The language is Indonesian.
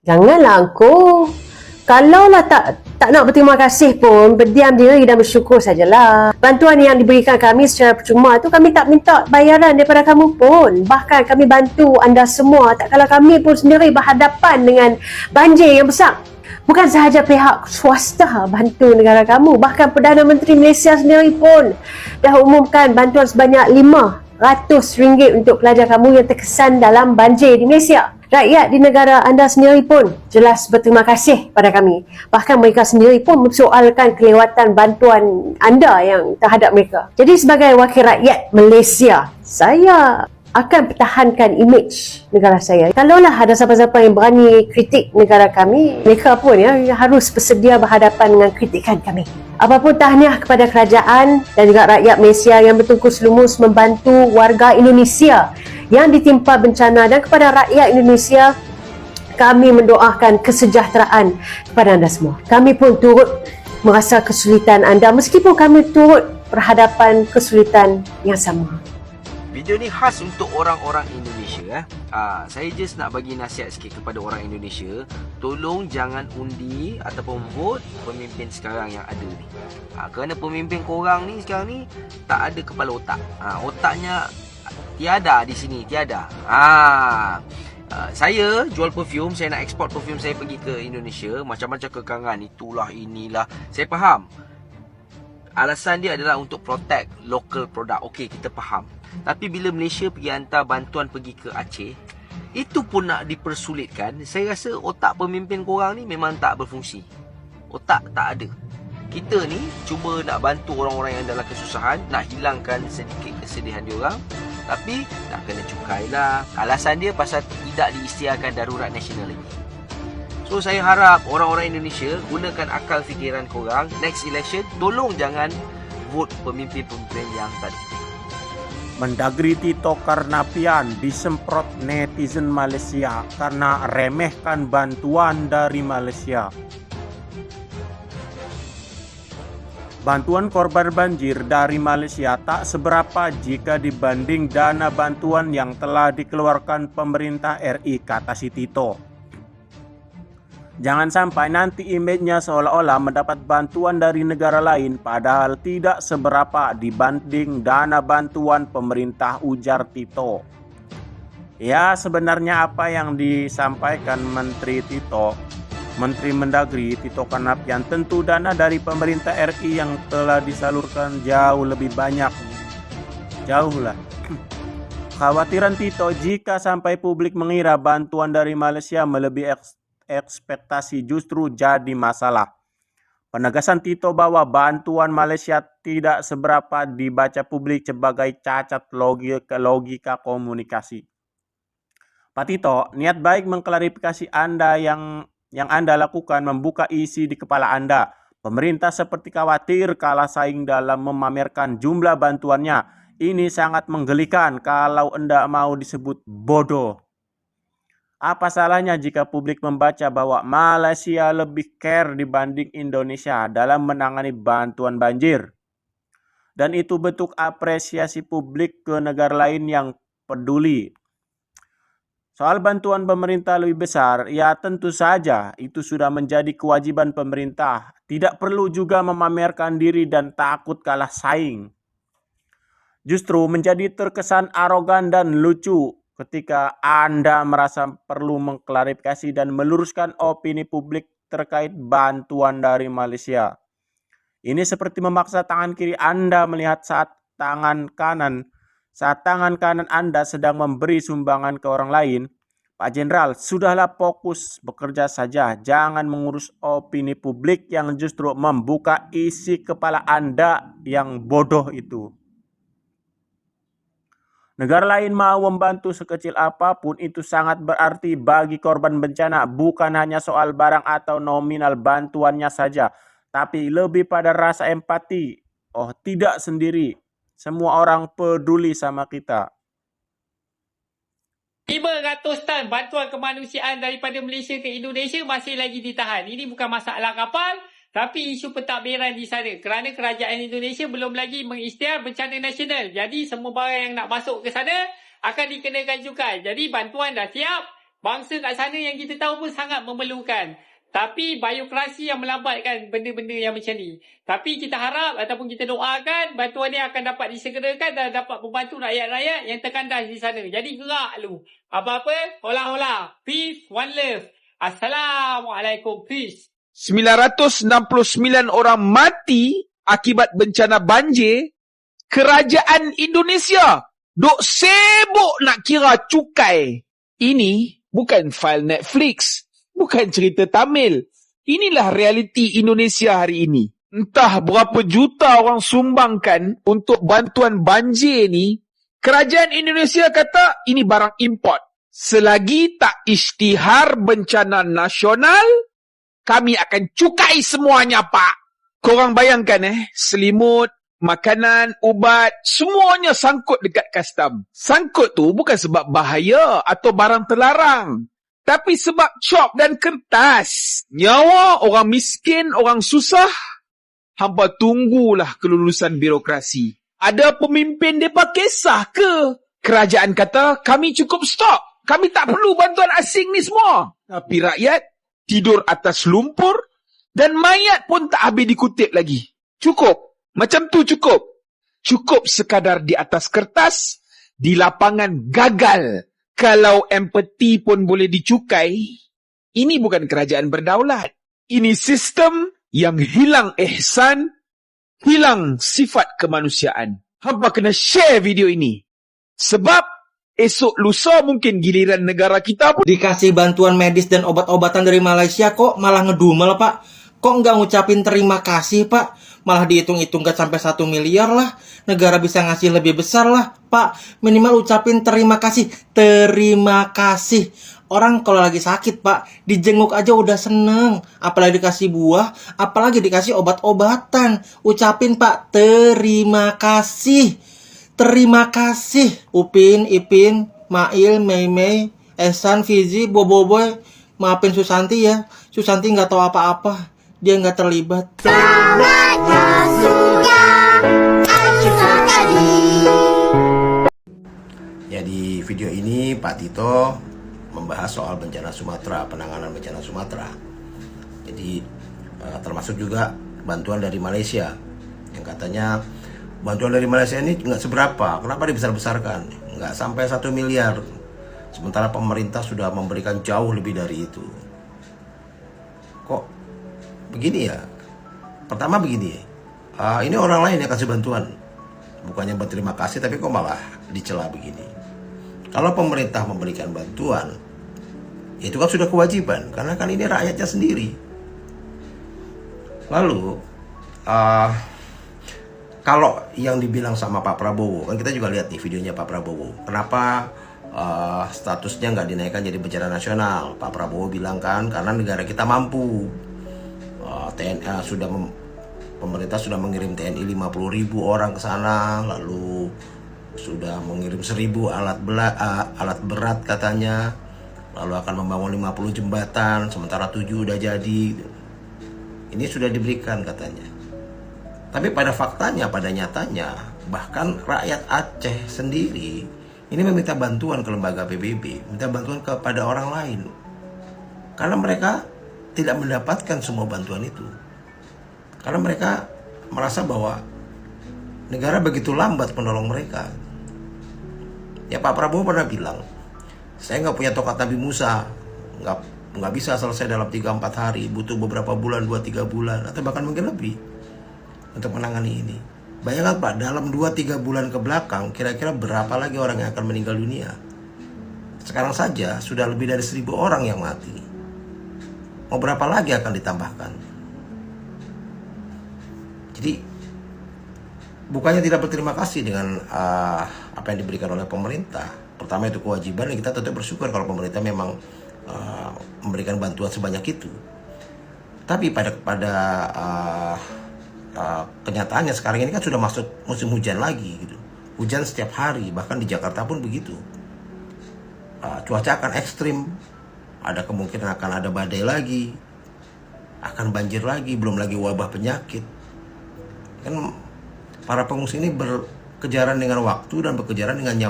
Janganlah engkau. Kalaulah tak nak berterima kasih pun, berdiam diri dan bersyukur sajalah. Bantuan yang diberikan kami secara percuma tu, kami tak minta bayaran daripada kamu pun. Bahkan kami bantu anda semua, tak kala kami pun sendiri berhadapan dengan banjir yang besar. Bukan sahaja pihak swasta bantu negara kamu, bahkan Perdana Menteri Malaysia sendiri pun dah umumkan bantuan sebanyak RM500 untuk pelajar kamu yang terkesan dalam banjir di Malaysia. Rakyat di negara anda sendiri pun jelas berterima kasih pada kami. Bahkan mereka sendiri pun mempersoalkan kelewatan bantuan anda yang terhadap mereka. Jadi sebagai wakil rakyat Malaysia, saya akan pertahankan imej negara saya. Kalaulah ada siapa-siapa yang berani kritik negara kami, mereka pun harus bersedia berhadapan dengan kritikan kami. Apapun tahniah kepada kerajaan dan juga rakyat Malaysia yang bertungkus lumus membantu warga Indonesia yang ditimpa bencana, dan kepada rakyat Indonesia kami mendoakan kesejahteraan kepada anda semua. Kami pun turut merasa kesulitan anda meskipun kami turut berhadapan kesulitan yang sama. Video ni khas untuk orang-orang Indonesia. Saya just nak bagi nasihat sikit kepada orang Indonesia. Tolong jangan undi ataupun vote pemimpin sekarang yang ada ni. Kerana pemimpin korang ni sekarang ni tak ada kepala otak. Otaknya tiada di sini, tiada. Saya jual perfume, saya nak ekspor perfume saya pergi ke Indonesia. Macam-macam kekangan, itulah inilah. Saya faham. Alasan dia adalah untuk protect local product. Okey, kita faham. Tapi bila Malaysia pergi hantar bantuan pergi ke Aceh, itu pun nak dipersulitkan. Saya rasa otak pemimpin korang ni memang tak berfungsi. Otak tak ada. Kita ni cuba nak bantu orang-orang yang dalam kesusahan, nak hilangkan sedikit kesedihan diorang, tapi nak kena cukai lah. Alasan dia pasal tidak diisytiharkan darurat nasional lagi. So saya harap orang-orang Indonesia gunakan akal fikiran korang. Next election, tolong jangan vote pemimpin-pemimpin yang tadi. Mendagri Tito Karnavian disemprot netizen Malaysia karena remehkan bantuan dari Malaysia. Bantuan korban banjir dari Malaysia tak seberapa jika dibanding dana bantuan yang telah dikeluarkan pemerintah RI, kata si Tito. Jangan sampai nanti imejnya seolah-olah mendapat bantuan dari negara lain padahal tidak seberapa dibanding dana bantuan pemerintah, ujar Tito. Ya, sebenarnya apa yang disampaikan Menteri Mendagri Tito Karnavian, tentu dana dari pemerintah RI yang telah disalurkan jauh lebih banyak. Jauh lah. Khawatiran Tito jika sampai publik mengira bantuan dari Malaysia melebihi ekspektasi justru jadi masalah. Penegasan Tito bahwa bantuan Malaysia tidak seberapa dibaca publik sebagai cacat logika komunikasi. Pak Tito, niat baik mengklarifikasi Anda yang Anda lakukan membuka isi di kepala Anda. Pemerintah seperti khawatir kalah saing dalam memamerkan jumlah bantuannya. Ini sangat menggelikan kalau Anda mau disebut bodoh. Apa salahnya jika publik membaca bahwa Malaysia lebih care dibanding Indonesia dalam menangani bantuan banjir? Dan itu bentuk apresiasi publik ke negara lain yang peduli. Soal bantuan pemerintah lebih besar, ya tentu saja itu sudah menjadi kewajiban pemerintah. Tidak perlu juga memamerkan diri dan takut kalah saing. Justru menjadi terkesan arogan dan lucu ketika Anda merasa perlu mengklarifikasi dan meluruskan opini publik terkait bantuan dari Malaysia. Ini seperti memaksa tangan kiri Anda melihat saat tangan kanan Anda sedang memberi sumbangan ke orang lain. Pak Jenderal, sudahlah fokus bekerja saja. Jangan mengurus opini publik yang justru membuka isi kepala Anda yang bodoh itu. Negara lain mau membantu sekecil apapun itu sangat berarti bagi korban bencana. Bukan hanya soal barang atau nominal bantuannya saja, tapi lebih pada rasa empati. Oh, tidak sendiri. Semua orang peduli sama kita. 500 tan bantuan kemanusiaan daripada Malaysia ke Indonesia masih lagi ditahan. Ini bukan masalah kapal, tapi isu pentadbiran di sana. Kerana kerajaan Indonesia belum lagi mengisytihar bencana nasional. Jadi semua barang yang nak masuk ke sana akan dikenakan cukai. Jadi bantuan dah siap, bangsa kat sana yang kita tahu pun sangat memerlukan. Tapi biokrasi yang melambatkan benda-benda yang macam ni. Tapi kita harap ataupun kita doakan bantuan ni akan dapat disegerakan dan dapat membantu rakyat-rakyat yang terkandas di sana. Jadi gerak lu. Apa-apa, hola-hola. Peace, one love. Assalamualaikum. Peace. 969 orang mati akibat bencana banjir. Kerajaan Indonesia duk sibuk nak kira cukai. Ini bukan file Netflix. Bukan cerita Tamil. Inilah realiti Indonesia hari ini. Entah berapa juta orang sumbangkan untuk bantuan banjir ni. Kerajaan Indonesia kata ini barang import. Selagi tak isytihar bencana nasional, kami akan cukai semuanya, Pak. Korang bayangkan selimut, makanan, ubat, semuanya sangkut dekat custom. Sangkut tu bukan sebab bahaya atau barang terlarang. Tapi sebab cop dan kertas. Nyawa orang miskin, orang susah. Hampa tunggulah kelulusan birokrasi. Ada pemimpin mereka kisah ke? Kerajaan kata, kami cukup stok. Kami tak perlu bantuan asing ni semua. Tapi rakyat tidur atas lumpur dan mayat pun tak habis dikutip lagi. Cukup. Macam tu cukup. Cukup sekadar di atas kertas, di lapangan gagal. Kalau empati pun boleh dicukai, ini bukan kerajaan berdaulat. Ini sistem yang hilang ihsan, hilang sifat kemanusiaan. Hampa kena share video ini. Sebab esok lusa mungkin giliran negara kita pun dikasih bantuan medis dan obat-obatan dari Malaysia kok malah ngedumel, Pak. Kok nggak ngucapin terima kasih, Pak? Malah dihitung-hitungkan sampai 1 miliar lah. Negara bisa ngasih lebih besar lah, Pak. Minimal ucapin terima kasih. Terima kasih. Orang kalau lagi sakit, Pak, dijenguk aja udah seneng. Apalagi dikasih buah, apalagi dikasih obat-obatan. Ucapin, Pak, terima kasih. Terima kasih. Upin, Ipin, Mail, Mei, Ehsan, Fizi, Boboiboy. Maafin Susanti ya. Susanti nggak tahu apa-apa. Dia nggak terlibat. Ya, di video ini Pak Tito membahas soal bencana Sumatera, penanganan bencana Sumatera. Jadi termasuk juga bantuan dari Malaysia yang katanya bantuan dari Malaysia ini nggak seberapa. Kenapa dibesar-besarkan? Nggak sampai 1 miliar. Sementara pemerintah sudah memberikan jauh lebih dari itu. Kok begini ya? Pertama begini, ini orang lain yang kasih bantuan. Bukannya berterima kasih, tapi kok malah dicela begini. Kalau pemerintah memberikan bantuan, itu kan sudah kewajiban. Karena kan ini rakyatnya sendiri. Lalu, kalau yang dibilang sama Pak Prabowo, kan kita juga lihat nih videonya Pak Prabowo. Kenapa statusnya nggak dinaikkan jadi bencana nasional? Pak Prabowo bilang kan karena negara kita mampu. Pemerintah sudah mengirim TNI 50.000 orang ke sana, lalu sudah mengirim 1.000 alat berat katanya, lalu akan membangun 50 jembatan, sementara 7 udah jadi. Ini sudah diberikan katanya. Tapi pada faktanya, pada nyatanya, bahkan rakyat Aceh sendiri ini meminta bantuan ke lembaga PBB, minta bantuan kepada orang lain. Karena mereka tidak mendapatkan semua bantuan itu. Karena mereka merasa bahwa negara begitu lambat menolong mereka. Ya, Pak Prabowo pernah bilang, saya nggak punya tongkat Nabi Musa, nggak bisa selesai dalam 3-4 hari, butuh beberapa bulan, 2-3 bulan, atau bahkan mungkin lebih untuk menangani ini. Bayangkan Pak, dalam 2-3 bulan ke belakang, kira-kira berapa lagi orang yang akan meninggal dunia? Sekarang saja sudah lebih dari 1.000 orang yang mati. Mau berapa lagi akan ditambahkan? Jadi, bukannya tidak berterima kasih dengan apa yang diberikan oleh pemerintah. Pertama itu kewajiban, dan kita tentu bersyukur kalau pemerintah memang memberikan bantuan sebanyak itu. Tapi pada kenyataannya sekarang ini kan sudah masuk musim hujan lagi gitu. Hujan setiap hari, bahkan di Jakarta pun begitu. Cuaca akan ekstrim, ada kemungkinan akan ada badai lagi, akan banjir lagi, belum lagi wabah penyakit. Kan para pengungsi ini berkejaran dengan waktu dan berkejaran dengan nyawa.